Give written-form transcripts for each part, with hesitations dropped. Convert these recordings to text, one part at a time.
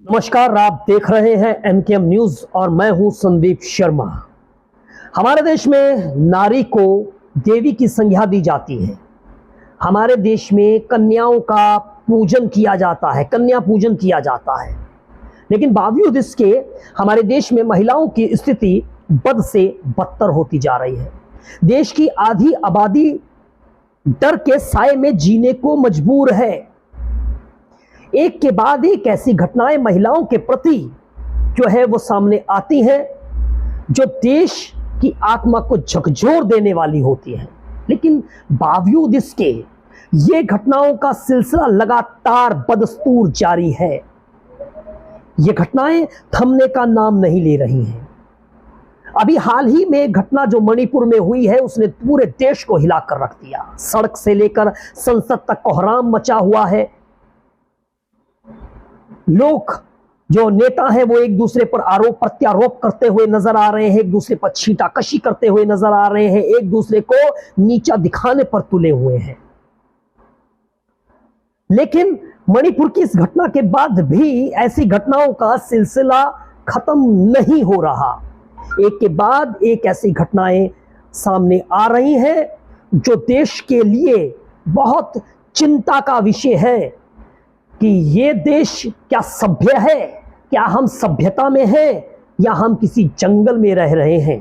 नमस्कार, आप देख रहे हैं एमकेएम न्यूज और मैं हूं संदीप शर्मा। हमारे देश में नारी को देवी की संज्ञा दी जाती है। हमारे देश में कन्याओं का पूजन किया जाता है, कन्या पूजन किया जाता है। लेकिन बावजूद इसके हमारे देश में महिलाओं की स्थिति बद से बदतर होती जा रही है। देश की आधी आबादी डर के साए में जीने को मजबूर है। एक के बाद एक ऐसी घटनाएं महिलाओं के प्रति जो है वो सामने आती हैं, जो देश की आत्मा को झकझोर देने वाली होती हैं। लेकिन बावजूद इसके ये घटनाओं का सिलसिला लगातार बदस्तूर जारी है। ये घटनाएं थमने का नाम नहीं ले रही हैं। अभी हाल ही में एक घटना जो मणिपुर में हुई है, उसने पूरे देश को हिलाकर रख दिया। सड़क से लेकर संसद तक कोहराम मचा हुआ है। लोग जो नेता हैं वो एक दूसरे पर आरोप प्रत्यारोप करते हुए नजर आ रहे हैं, एक दूसरे पर छींटाकशी करते हुए नजर आ रहे हैं, एक दूसरे को नीचा दिखाने पर तुले हुए हैं। लेकिन मणिपुर की इस घटना के बाद भी ऐसी घटनाओं का सिलसिला खत्म नहीं हो रहा। एक के बाद एक ऐसी घटनाएं सामने आ रही हैं जो देश के लिए बहुत चिंता का विषय है कि ये देश क्या सभ्य है, क्या हम सभ्यता में हैं या हम किसी जंगल में रह रहे हैं।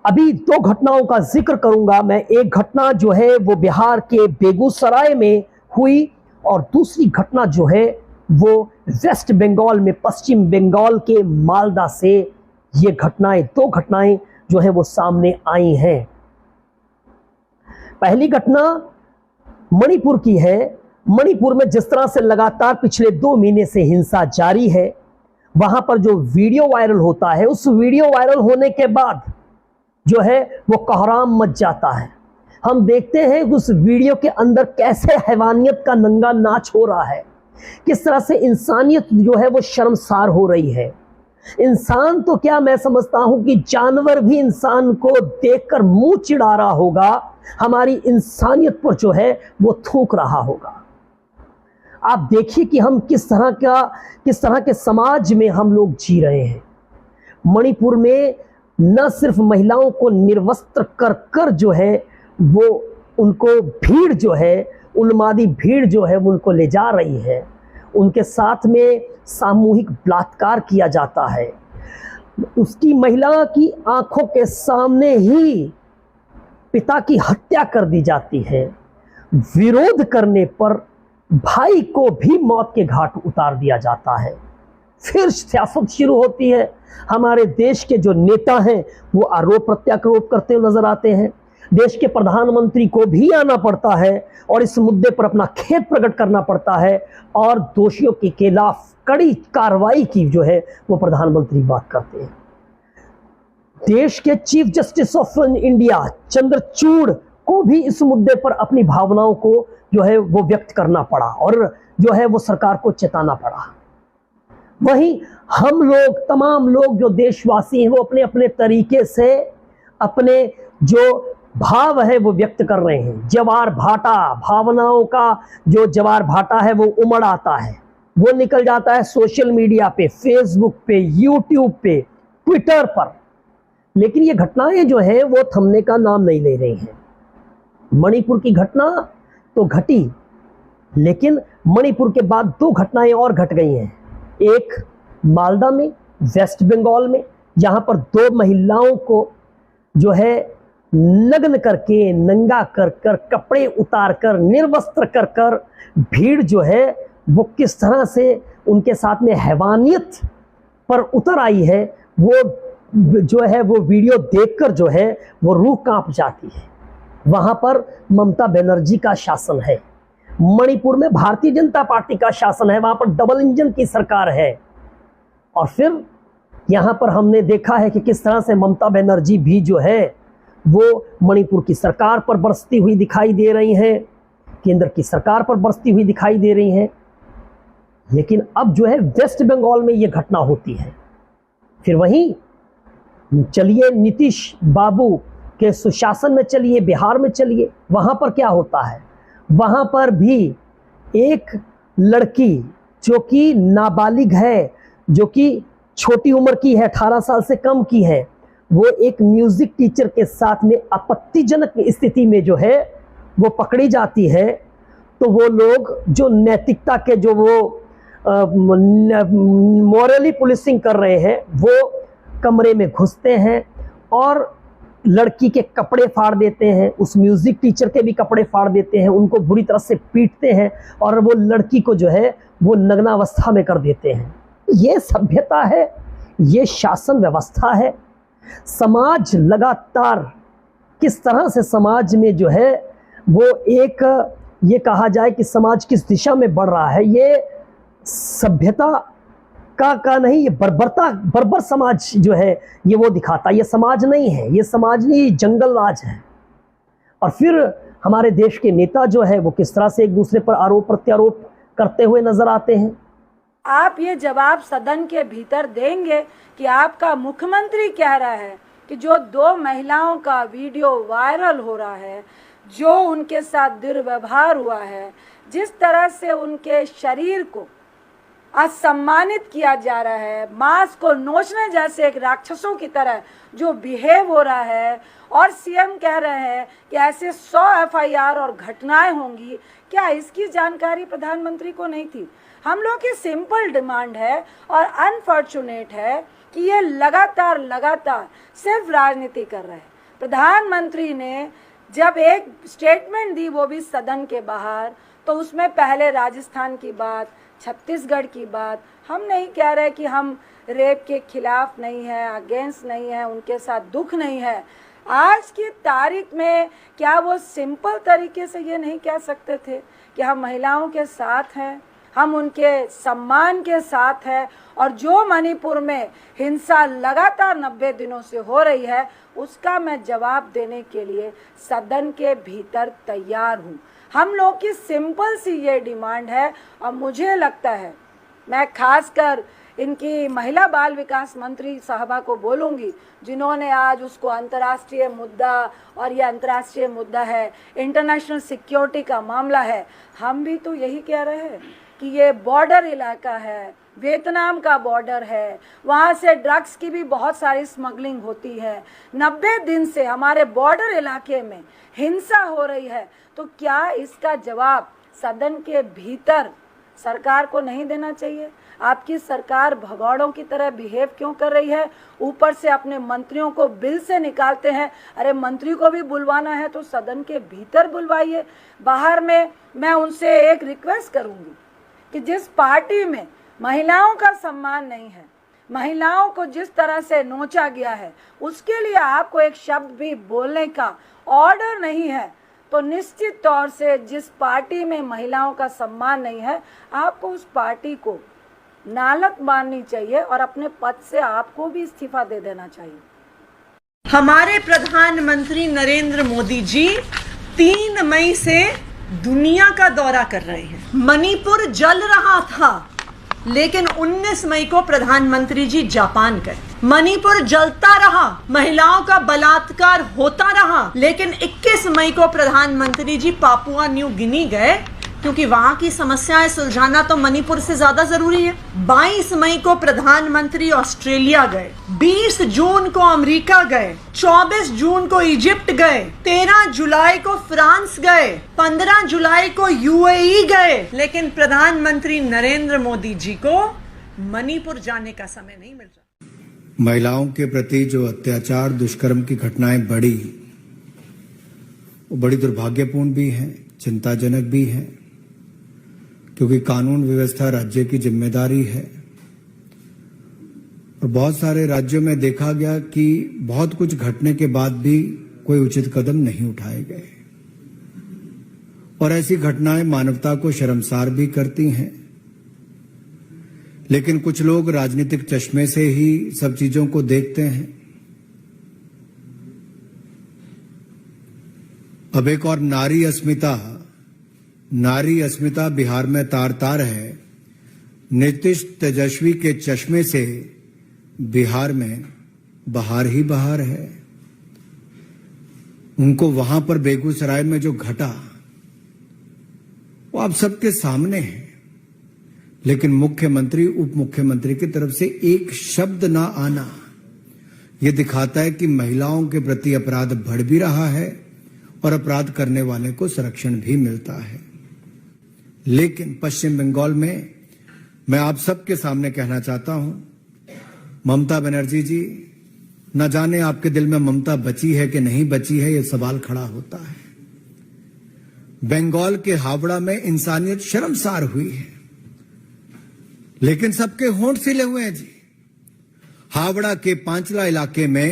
अभी दो घटनाओं का जिक्र करूंगा मैं। एक घटना जो है वो बिहार के बेगूसराय में हुई और दूसरी घटना जो है वो वेस्ट बंगाल में, पश्चिम बंगाल के मालदा से ये घटनाएं, दो घटनाएं जो है वो सामने आई हैं। पहली घटना मणिपुर की है। मणिपुर में जिस तरह से लगातार पिछले 2 महीने से हिंसा जारी है, वहां पर जो वीडियो वायरल होता है, उस वीडियो वायरल होने के बाद जो है वो कोहराम मच जाता है। हम देखते हैं उस वीडियो के अंदर कैसे हैवानियत का नंगा नाच हो रहा है, किस तरह से इंसानियत जो है वो शर्मसार हो रही है। इंसान तो क्या, मैं समझता हूं कि जानवर भी इंसान को देखकर मुंह चिढ़ा रहा होगा, हमारी इंसानियत पर जो है वो थूक रहा होगा। आप देखिए कि हम किस तरह के समाज में हम लोग जी रहे हैं। मणिपुर में न सिर्फ महिलाओं को निर्वस्त्र कर कर जो है वो उनको भीड़ जो है, उन्मादी भीड़ जो है वो उनको ले जा रही है, उनके साथ में सामूहिक बलात्कार किया जाता है। उसकी महिला की आंखों के सामने ही पिता की हत्या कर दी जाती है। विरोध करने पर भाई को भी मौत के घाट उतार दिया जाता है। फिर सियासत शुरू होती है। हमारे देश के जो नेता हैं वो आरोप प्रत्यारोप करते हुए नजर आते हैं। देश के प्रधानमंत्री को भी आना पड़ता है और इस मुद्दे पर अपना खेद प्रकट करना पड़ता है और दोषियों के खिलाफ कड़ी कार्रवाई की जो है वो प्रधानमंत्री बात करते हैं। देश के chief justice of India Chandrachud को भी इस मुद्दे पर अपनी भावनाओं को जो है वो व्यक्त करना पड़ा और जो है वो सरकार को चेताना पड़ा। वहीं हम लोग, तमाम लोग जो देशवासी हैं, वो अपने अपने तरीके से अपने जो भाव है वो व्यक्त कर रहे हैं। जवार भाटा, भावनाओं का जो जवार भाटा है वो उमड़ आता है, वो निकल जाता है सोशल मीडिया पे, फेसबुक पे, यूट्यूब पे, ट्विटर पर। लेकिन ये घटनाएं जो है वो थमने का नाम नहीं ले रही हैं। मणिपुर की घटना तो घटी, लेकिन मणिपुर के बाद 2 घटनाएं और घट गई हैं। एक मालदा में, वेस्ट बंगाल में, जहां पर 2 महिलाओं को जो है नग्न करके, नंगा कर कर, कपड़े उतार कर, निर्वस्त्र कर कर भीड़ जो है वो किस तरह से उनके साथ में हैवानियत पर उतर आई है, वो जो है वो वीडियो देखकर जो है वो रूह कांप जाती है। वहां पर ममता बनर्जी का शासन है, मणिपुर में भारतीय जनता पार्टी का शासन है, वहां पर डबल इंजन की सरकार है। और फिर यहां पर हमने देखा है कि किस तरह से ममता बनर्जी भी जो है वो मणिपुर की सरकार पर बरसती हुई दिखाई दे रही हैं, केंद्र की सरकार पर बरसती हुई दिखाई दे रही हैं। लेकिन अब जो है वेस्ट बंगाल में ये घटना होती है। फिर वहीं चलिए नीतीश बाबू के सुशासन में चलिए, बिहार में चलिए, वहां पर क्या होता है। वहां पर भी एक लड़की जो कि नाबालिग है, जो कि छोटी उम्र की है, 18 साल से कम की है, वो एक म्यूजिक टीचर के साथ में आपत्तिजनक स्थिति में जो है वो पकड़ी जाती है, तो वो लोग जो नैतिकता के जो वो मॉरली पुलिसिंग कर रहे हैं, वो कमरे में घुसते हैं और लड़की के कपड़े फाड़ देते हैं, उस म्यूजिक टीचर के भी कपड़े फाड़ देते हैं, उनको बुरी तरह से पीटते हैं और वो लड़की को जो है वो नग्नावस्था में कर देते हैं। ये सभ्यता है, ये शासन व्यवस्था है। समाज लगातार किस तरह से समाज में जो है वो एक ये कहा जाए कि समाज किस दिशा में बढ़ रहा है, ये सभ्यता का नहीं, ये बर्बर समाज जो है ये वो दिखाता है। ये समाज नहीं है, ये समाज नहीं, ये जंगल राज है। और फिर हमारे देश के नेता जो है वो किस तरह से एक दूसरे पर आरोप प्रत्यारोप करते हुए नजर आते हैं। आप ये जवाब सदन के भीतर देंगे कि आपका मुख्यमंत्री कह रहा है कि जो 2 महिलाओं का वीडियो वायरल हो रहा है, जो उनके साथ दुर्व्यवहार हुआ है, जिस तरह से उनके शरीर को असम्मानित किया जा रहा है, मांस को नोचने जैसे एक राक्षसों की तरह जो बिहेव हो रहा है, और सीएम कह रहे हैं कि ऐसे 100 एफआईआर और घटनाएं होंगी, क्या इसकी जानकारी प्रधानमंत्री को नहीं थी? हम लोग की सिंपल डिमांड है और अनफॉर्चुनेट है कि ये लगातार सिर्फ राजनीति कर रहे हैं। प्रधानमंत्री ने जब एक स्टेटमेंट दी, वो भी सदन के बाहर, तो उसमें पहले राजस्थान की बात, छत्तीसगढ़ की बात, हम नहीं कह रहे कि हम रेप के खिलाफ नहीं है, अगेंस्ट नहीं है, उनके साथ दुख नहीं है। आज की तारीख में क्या वो सिंपल तरीके से ये नहीं कह सकते थे कि हम महिलाओं के साथ हैं, हम उनके सम्मान के साथ हैं, और जो मणिपुर में हिंसा लगातार 90 दिनों से हो रही है उसका मैं जवाब देने के लिए सदन के भीतर तैयार हूँ। हम लोग की सिंपल सी ये डिमांड है, और मुझे लगता है मैं खासकर इनकी महिला बाल विकास मंत्री साहबा को बोलूँगी, जिन्होंने आज उसको अंतर्राष्ट्रीय मुद्दा, और ये अंतर्राष्ट्रीय मुद्दा है, इंटरनेशनल सिक्योरिटी का मामला है। हम भी तो यही कह रहे हैं कि ये बॉर्डर इलाका है, वियतनाम का बॉर्डर है, वहाँ से ड्रग्स की भी बहुत सारी स्मगलिंग होती है, 90 दिन से हमारे बॉर्डर इलाके में हिंसा हो रही है। तो क्या इसका जवाब सदन के भीतर सरकार को नहीं देना चाहिए? आपकी सरकार भगौड़ों की तरह बिहेव क्यों कर रही है? ऊपर से अपने मंत्रियों को बिल से निकालते हैं। अरे मंत्री को भी बुलवाना है तो सदन के भीतर बुलवाइए। बाहर में मैं उनसे एक रिक्वेस्ट करूंगी कि जिस पार्टी में महिलाओं का सम्मान नहीं है, महिलाओं को जिस तरह से नोचा गया है, उसके लिए आपको एक शब्द भी बोलने का ऑर्डर नहीं है, तो निश्चित तौर से जिस पार्टी में महिलाओं का सम्मान नहीं है, आपको उस पार्टी को नालत माननी चाहिए और अपने पद से आपको भी इस्तीफा दे देना चाहिए। हमारे प्रधानमंत्री नरेंद्र मोदी जी 3 मई से दुनिया का दौरा कर रहे हैं। मणिपुर जल रहा था, लेकिन 19 मई को प्रधानमंत्री जी जापान गए। मणिपुर जलता रहा, महिलाओं का बलात्कार होता रहा, लेकिन 21 मई को प्रधानमंत्री जी पापुआ न्यू गिनी गए, क्योंकि वहां की समस्याएं सुलझाना तो मणिपुर से ज्यादा जरूरी है। 22 मई को प्रधानमंत्री ऑस्ट्रेलिया गए, 20 जून को अमेरिका गए, 24 जून को इजिप्ट गए, 13 जुलाई को फ्रांस गए, 15 जुलाई को यूएई गए, लेकिन प्रधानमंत्री नरेंद्र मोदी जी को मणिपुर जाने का समय नहीं मिल रहा। महिलाओं के प्रति जो अत्याचार, दुष्कर्म की घटनाएं बढ़ी, वो बड़ी दुर्भाग्यपूर्ण भी हैं, चिंताजनक भी हैं, क्योंकि कानून व्यवस्था राज्य की जिम्मेदारी है। और बहुत सारे राज्यों में देखा गया कि बहुत कुछ घटने के बाद भी कोई उचित कदम नहीं उठाए गए, और ऐसी घटनाएं मानवता को शर्मसार भी करती हैं। लेकिन कुछ लोग राजनीतिक चश्मे से ही सब चीजों को देखते हैं। अब एक और नारी अस्मिता बिहार में तार तार है। नीतीश तेजस्वी के चश्मे से बिहार में बहार ही बहार है। उनको वहां पर बेगूसराय में जो घटा वो आप सबके सामने है। लेकिन मुख्यमंत्री उप मुख्यमंत्री की तरफ से एक शब्द ना आना यह दिखाता है कि महिलाओं के प्रति अपराध बढ़ भी रहा है और अपराध करने वाले को संरक्षण भी मिलता है। लेकिन पश्चिम बंगाल में मैं आप सबके सामने कहना चाहता हूं, ममता बनर्जी जी, न जाने आपके दिल में ममता बची है कि नहीं बची है, यह सवाल खड़ा होता है। बंगाल के हावड़ा में इंसानियत शर्मसार हुई है, लेकिन सबके होंठ सिले हुए हैं जी। हावड़ा के पांचला इलाके में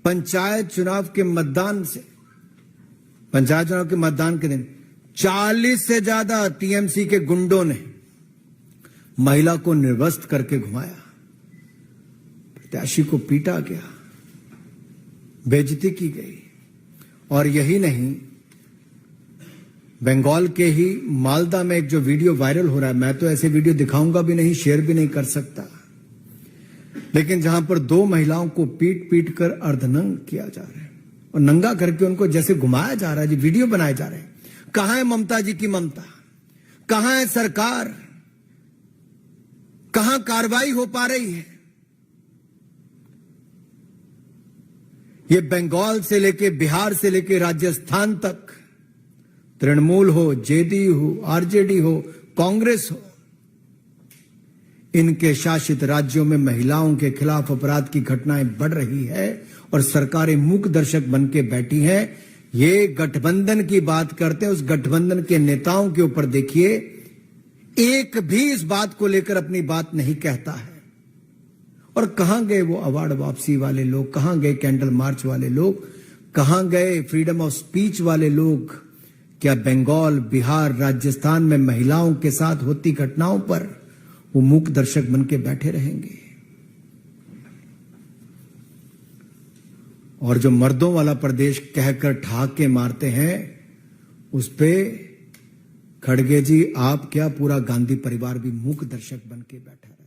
पंचायत चुनाव के मतदान के दिन 40 से ज्यादा टीएमसी के गुंडों ने महिला को निर्वस्त्र करके घुमाया, प्रत्याशी को पीटा गया, बेइज्जती की गई। और यही नहीं, बंगाल के ही मालदा में एक जो वीडियो वायरल हो रहा है, मैं तो ऐसे वीडियो दिखाऊंगा भी नहीं, शेयर भी नहीं कर सकता, लेकिन जहां पर 2 महिलाओं को पीट पीट कर अर्धनंग किया जा रहा है और नंगा करके उनको जैसे घुमाया जा रहा है जी, वीडियो बनाए जा रहे हैं। कहां है ममता जी की ममता? कहां है सरकार? कहां कार्रवाई हो पा रही है? ये बंगाल से लेके बिहार से लेके राजस्थान तक, तृणमूल हो, जेडीयू हो, आरजेडी हो, कांग्रेस हो, इनके शासित राज्यों में महिलाओं के खिलाफ अपराध की घटनाएं बढ़ रही है और सरकारें मूक दर्शक बन के बैठी हैं। ये गठबंधन की बात करते हैं, उस गठबंधन के नेताओं के ऊपर देखिए, एक भी इस बात को लेकर अपनी बात नहीं कहता है। और कहां गए वो अवार्ड वापसी वाले लोग? कहां गए कैंडल मार्च वाले लोग? कहां गए फ्रीडम ऑफ स्पीच वाले लोग? क्या बंगाल, बिहार, राजस्थान में महिलाओं के साथ होती घटनाओं पर वो मूक दर्शक बन के बैठे रहेंगे? और जो मर्दों वाला प्रदेश कहकर ठहाके मारते हैं, उस पे खड़गे जी, आप क्या, पूरा गांधी परिवार भी मूक दर्शक बन के बैठा है।